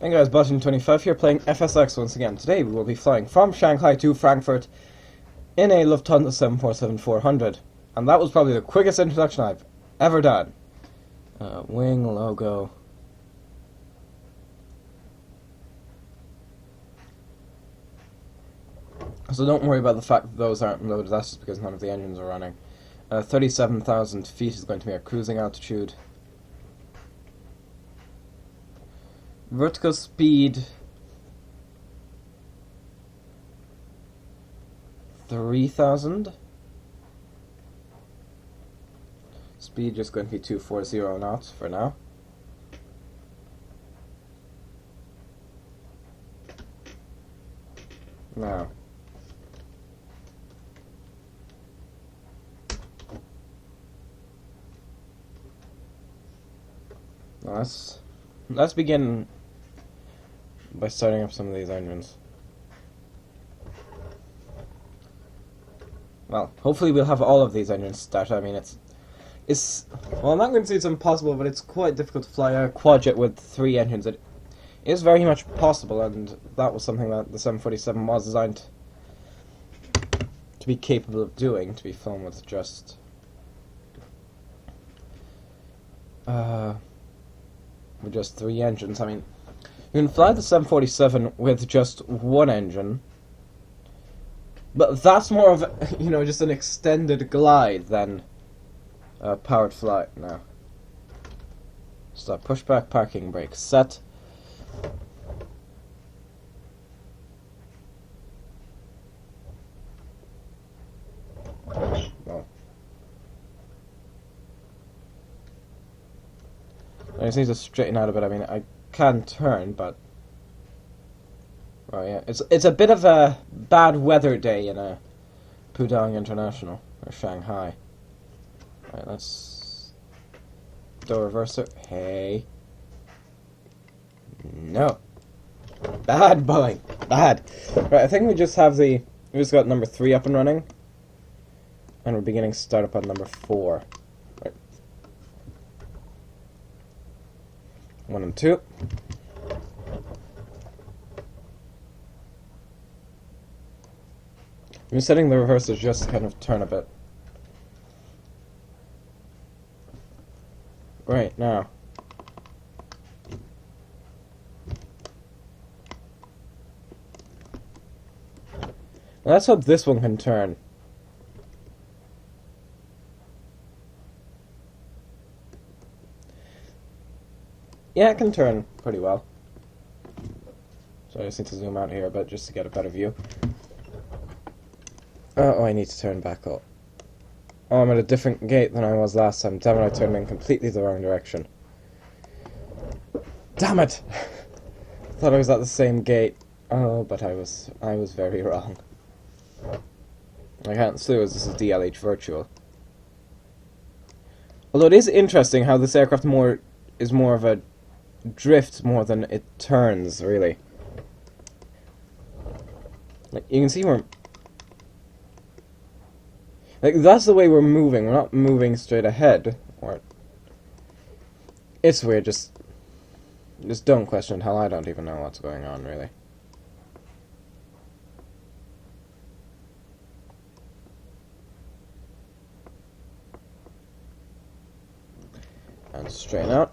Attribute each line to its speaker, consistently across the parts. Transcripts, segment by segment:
Speaker 1: Hey guys, Button25 here playing FSX once again. Today we will be flying from Shanghai to Frankfurt in a Lufthansa 747-400. And that was probably the quickest introduction I've ever done. Wing logo. So don't worry about the fact that those aren't loaded, that's just because none of the engines are running. 37,000 feet is going to be our cruising altitude. Vertical speed 3,000. Speed just going to be 240 knots for now. Now let's begin by starting up some of these engines. Well, hopefully we'll have all of these engines start. I mean, it's well, I'm not going to say it's impossible, but it's quite difficult to fly a quadjet with 3 engines. It is very much possible, and that was something that the 747 was designed to be capable of doing, to be flown with just with just 3 engines. I mean, you can fly the 747 with just 1 engine, but that's more of a, just an extended glide than a powered flight. Now, stop, pushback, parking brake set. Well, I just need to straighten out a bit. I mean, I can turn, but oh yeah, it's a bit of a bad weather day in a Pudong International or Shanghai. Right, let's do a reverser. Hey, no, bad Boeing, bad. Right, I think we just got number 3 up and running, and we're beginning startup on number 4. Right. 1 and 2. I'm setting the reversers just to kind of turn a bit. Right, now. Let's hope this one can turn. Yeah, it can turn pretty well. So I just need to zoom out here a bit just to get a better view. Oh, I need to turn back up. Oh, I'm at a different gate than I was last time. Damn it, I turned in completely the wrong direction. Damn it! Thought I was at the same gate. Oh, but I was very wrong. I can't slew as this is DLH Virtual. Although it is interesting how this aircraft is more of a drift more than it turns, really. Like, you can see that's the way we're moving. We're not moving straight ahead. It's weird. Just don't question hell. I don't even know what's going on, really. And straighten out.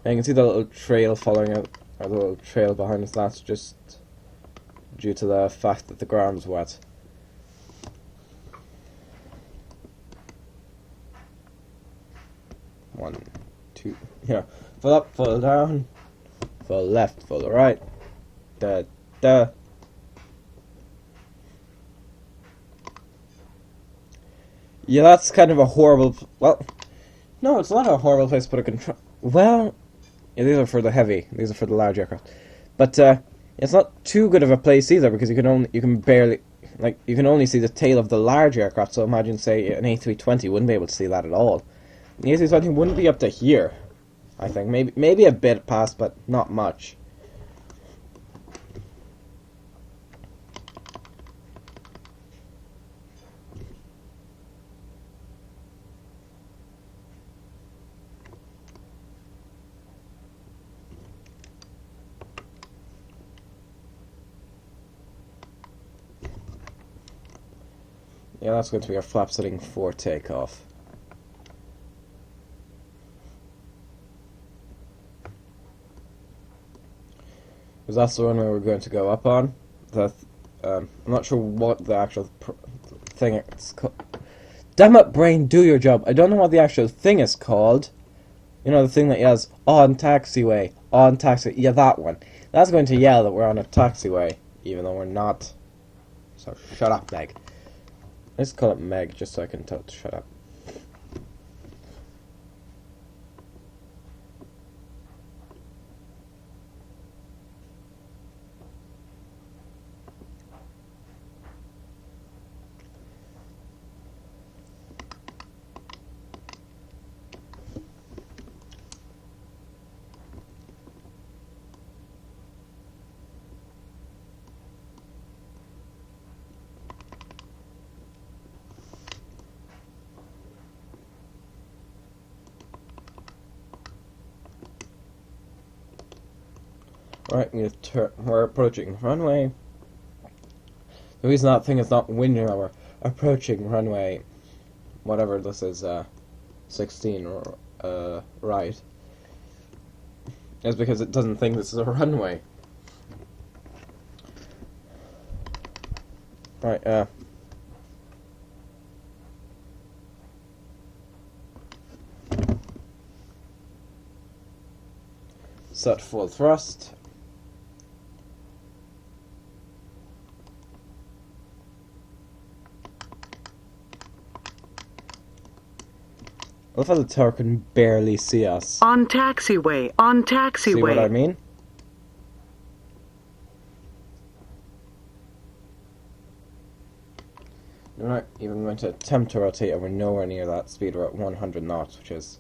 Speaker 1: And you can see the little trail following out, or the little trail behind us. That's just due to the fact that the ground's wet. One, 2, full up, full down, full left, full right, da, da. Yeah, that's kind of a horrible, well, no, it's not a horrible place to put a control, well, yeah, these are for the heavy, these are for the large aircraft, but, it's not too good of a place either, because you can only see the tail of the large aircraft, so imagine, say, an A320 wouldn't be able to see that at all. The A320 wouldn't be up to here, I think. Maybe a bit past, but not much. Yeah, that's going to be our flap setting for takeoff. Because that's the runway we're going to go up on. I'm not sure what the actual thing it's called. Damn it, brain, do your job. I don't know what the actual thing is called. You know, the thing that yells, on taxiway, on taxi. Yeah, that one. That's going to yell that we're on a taxiway, even though we're not. So, shut up, Meg. Let's call it Meg, just so I can tell it to shut up. Right, we're approaching runway. The reason that thing is not winding that we're approaching runway, whatever this is, 16 or right, is because it doesn't think this is a runway. Right, set full thrust. I love how the tower can barely see us.
Speaker 2: On taxiway, on taxiway.
Speaker 1: See what I mean? We're not even going to attempt to rotate, and we're nowhere near that speed. We're at 100 knots, which is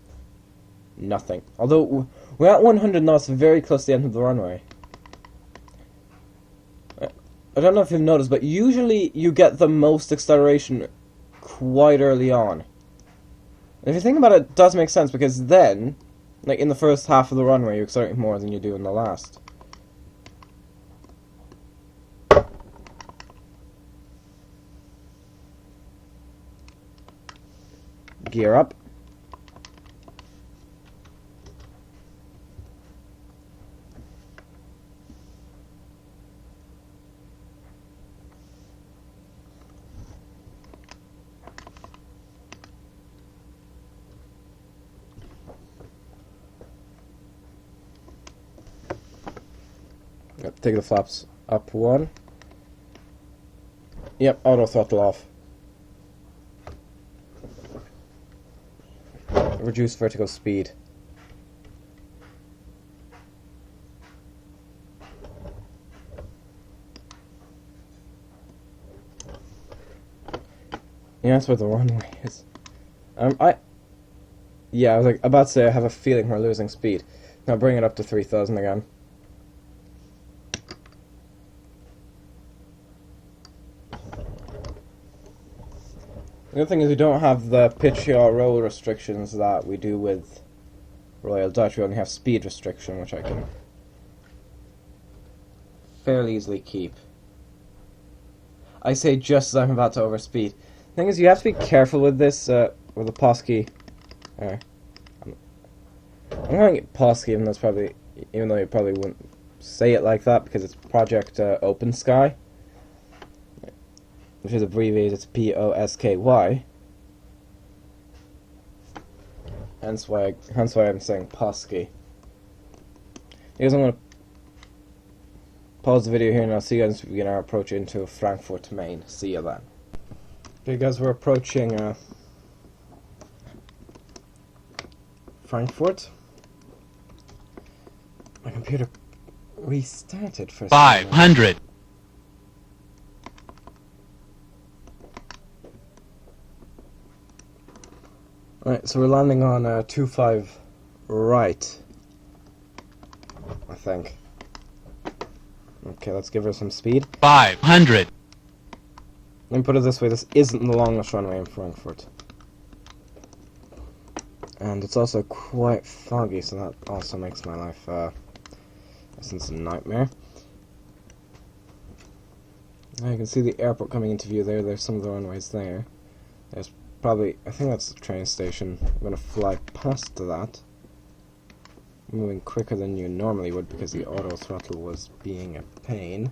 Speaker 1: nothing. Although, we're at 100 knots, very close to the end of the runway. I don't know if you've noticed, but usually you get the most acceleration quite early on. If you think about it, it does make sense, because then, like in the first half of the runway, you accelerate more than you do in the last. Gear up. Take the flaps up one. Yep, auto throttle off. Reduce vertical speed. Yeah, that's where the runway is. Yeah, I was about to say I have a feeling we're losing speed. Now bring it up to 3,000 again. The other thing is we don't have the pitch yaw roll restrictions that we do with Royal Dutch. We only have speed restriction, which I can fairly easily keep. I say just as I'm about to overspeed. The thing is, you have to be careful with this, with the Posky. I'm going to get Posky, even though you probably wouldn't say it like that, because it's Project Open Sky, which is abbreviated as POSKY. Hence why I'm saying Posky. Because I'm going to pause the video here and I'll see you guys begin our approach into Frankfurt, Maine. See you then. Okay guys, we're approaching Frankfurt. My computer restarted for
Speaker 3: 500.
Speaker 1: Alright, so we're landing on 2-5 right, I think. Okay, let's give her some speed.
Speaker 3: 500.
Speaker 1: Let me put it this way, this isn't the longest runway in Frankfurt. And it's also quite foggy, so that also makes my life, a nightmare. Now you can see the airport coming into view there. There's some of the runways there. There's probably, I think that's the train station. I'm going to fly past that. Moving quicker than you normally would because the auto throttle was being a pain.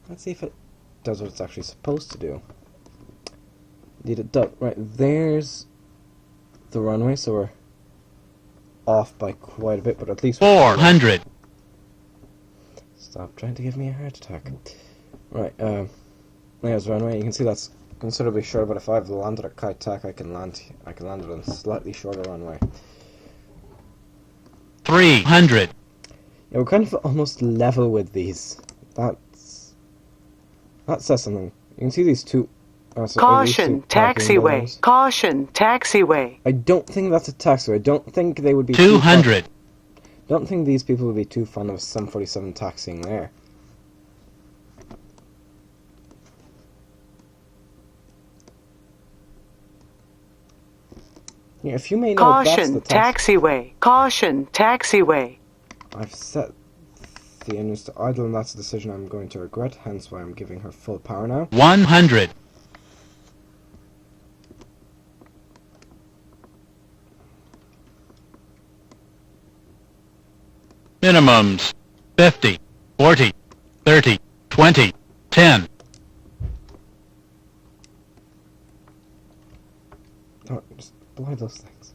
Speaker 1: Let's see if it does what it's actually supposed to do. Indeed it does. Right, there's the runway, so we're off by quite a bit, but at least
Speaker 3: 400.
Speaker 1: Stop trying to give me a heart attack. Right, there's the runway. You can see that's considerably shorter, but if I've landed at kite tack, I can land it on a slightly shorter runway.
Speaker 3: 300.
Speaker 1: Yeah, we're kind of almost level with these. That says something. You can see these two.
Speaker 2: Caution, taxiway. Caution, taxiway.
Speaker 1: I don't think that's a taxiway. I don't think they would be
Speaker 3: 200.
Speaker 1: Don't think these people would be too fond of a 747 taxiing there. Yeah, if you may know,
Speaker 2: Caution,
Speaker 1: that's the
Speaker 2: taxiway. Caution, taxiway.
Speaker 1: I've set the engines to idle, and that's a decision I'm going to regret, hence why I'm giving her full power now.
Speaker 3: 100. Minimums 50, 40, 30, 20, 10.
Speaker 1: Oh, just blow those things.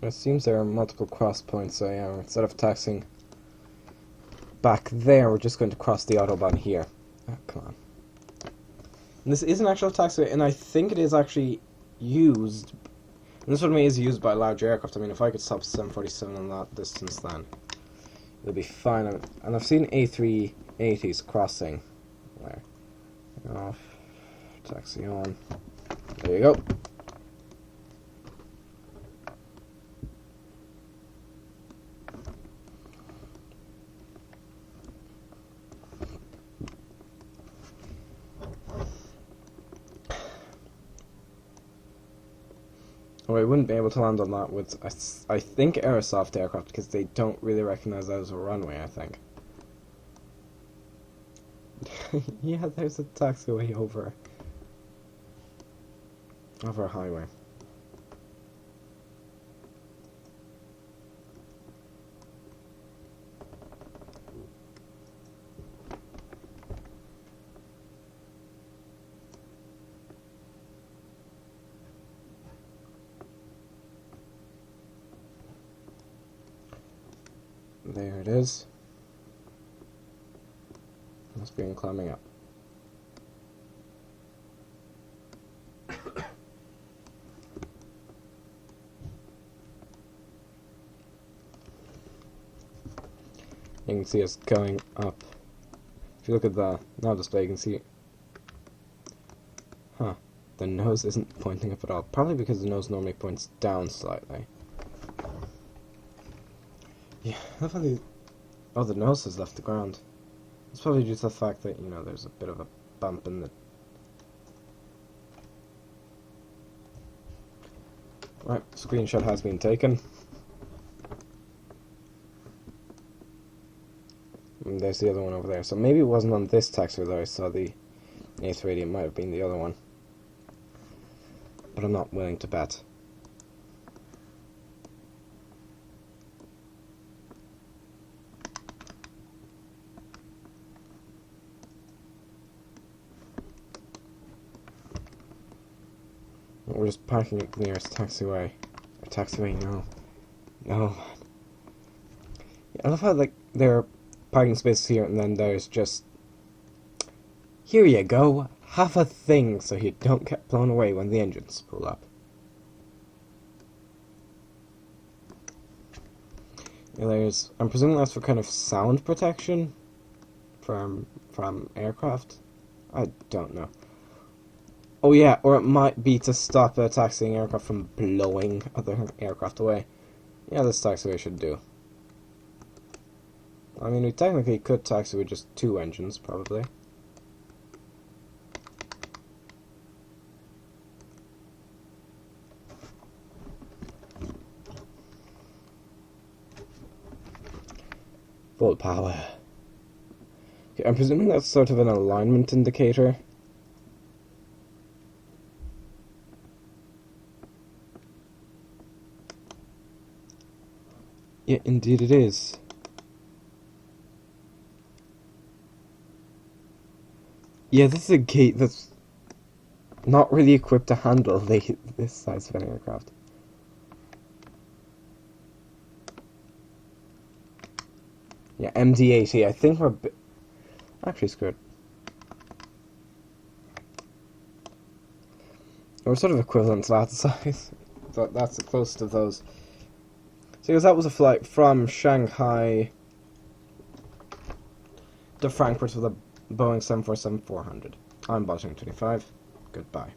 Speaker 1: It seems there are multiple cross points, so yeah, instead of taxing back there, we're just going to cross the autobahn here. Oh, come on. And this is an actual taxiway, and I think it is actually used. And this one is used by large aircraft. I mean, if I could stop 747 on that distance, then it'll be fine. And I've seen A380s crossing. Where? Off. Taxi on. There you go. Oh, I wouldn't be able to land on that with, I think, Aerosoft aircraft, because they don't really recognize that as a runway, I think. Yeah, there's a taxiway over a highway. There it is. Must be in climbing up. You can see us going up. If you look at the nav display, you can see, the nose isn't pointing up at all. Probably because the nose normally points down slightly. Yeah, I love how the nose has left the ground. It's probably due to the fact that, you know, there's a bit of a bump in the... Right, screenshot has been taken. And there's the other one over there. So maybe it wasn't on this taxiway that I saw the A380, it might have been the other one. But I'm not willing to bet. We're just parking at the nearest taxiway. Or taxiway, no. No. Yeah, I love how, like, there are parking spaces here and then there's just... Here you go, have a thing so you don't get blown away when the engines pull up. Yeah, there's... I'm presuming that's for kind of sound protection from aircraft? I don't know. Oh yeah, or it might be to stop a taxiing aircraft from blowing other aircraft away. Yeah, this taxiway should do. I mean, we technically could taxi with just 2 engines, probably. Full power. Okay, I'm presuming that's sort of an alignment indicator. Yeah, indeed it is. Yeah, this is a gate that's not really equipped to handle this size of an aircraft. Yeah, MD-80. I think we're actually screwed. We're sort of equivalent to that size. That's close to those. So that was a flight from Shanghai to Frankfurt with a Boeing 747-400. I'm Botting 25. Goodbye.